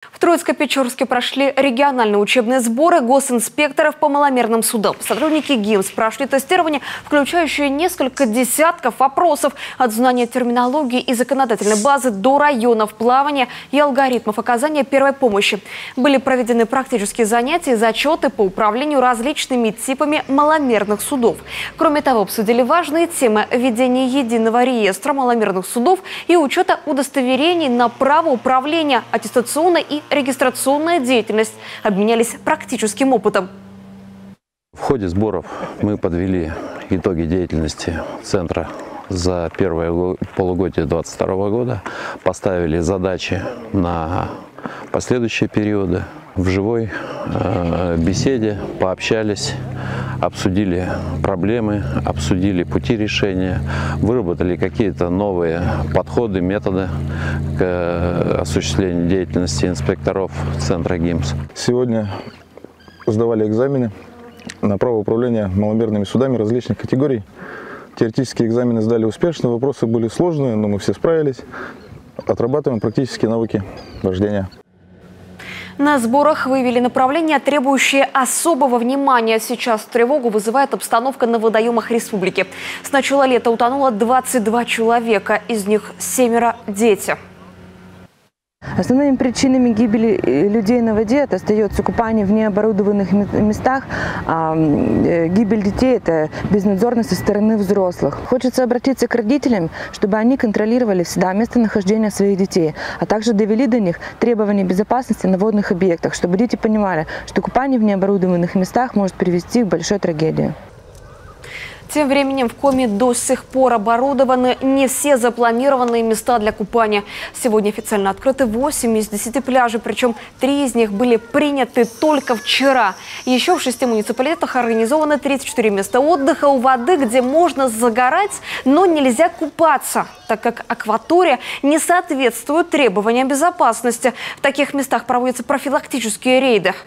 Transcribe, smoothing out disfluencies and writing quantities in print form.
В Троицко-Печорске прошли региональные учебные сборы госинспекторов по маломерным судам. Сотрудники ГИМС прошли тестирование, включающее несколько десятков вопросов от знания терминологии и законодательной базы до районов плавания и алгоритмов оказания первой помощи. Были проведены практические занятия и зачеты по управлению различными типами маломерных судов. Кроме того, обсудили важные темы ведения единого реестра маломерных судов и учета удостоверений на право управления, аттестационной и регистрационная деятельность. Обменялись практическим опытом. В ходе сборов мы подвели итоги деятельности центра за первое полугодие 2022 года, поставили задачи на последующие периоды. В живой беседе пообщались, обсудили проблемы, обсудили пути решения, выработали какие-то новые подходы, методы к осуществлению деятельности инспекторов центра ГИМС. Сегодня сдавали экзамены на право управления маломерными судами различных категорий. Теоретические экзамены сдали успешно, вопросы были сложные, но мы все справились. Отрабатываем практические навыки вождения. На сборах выявили направления, требующие особого внимания. Сейчас тревогу вызывает обстановка на водоемах республики. С начала лета утонуло 22 человека, из них 7 дети. Основными причинами гибели людей на воде это остается купание в необорудованных местах, а гибель детей – это безнадзорность со стороны взрослых. Хочется обратиться к родителям, чтобы они контролировали всегда местонахождение своих детей, а также довели до них требования безопасности на водных объектах, чтобы дети понимали, что купание в необорудованных местах может привести к большой трагедии. Тем временем в Коми до сих пор оборудованы не все запланированные места для купания. Сегодня официально открыты 8 из 10 пляжей, причем 3 из них были приняты только вчера. Еще в 6 муниципалитетах организованы 34 места отдыха у воды, где можно загорать, но нельзя купаться, так как акватория не соответствует требованиям безопасности. В таких местах проводятся профилактические рейды.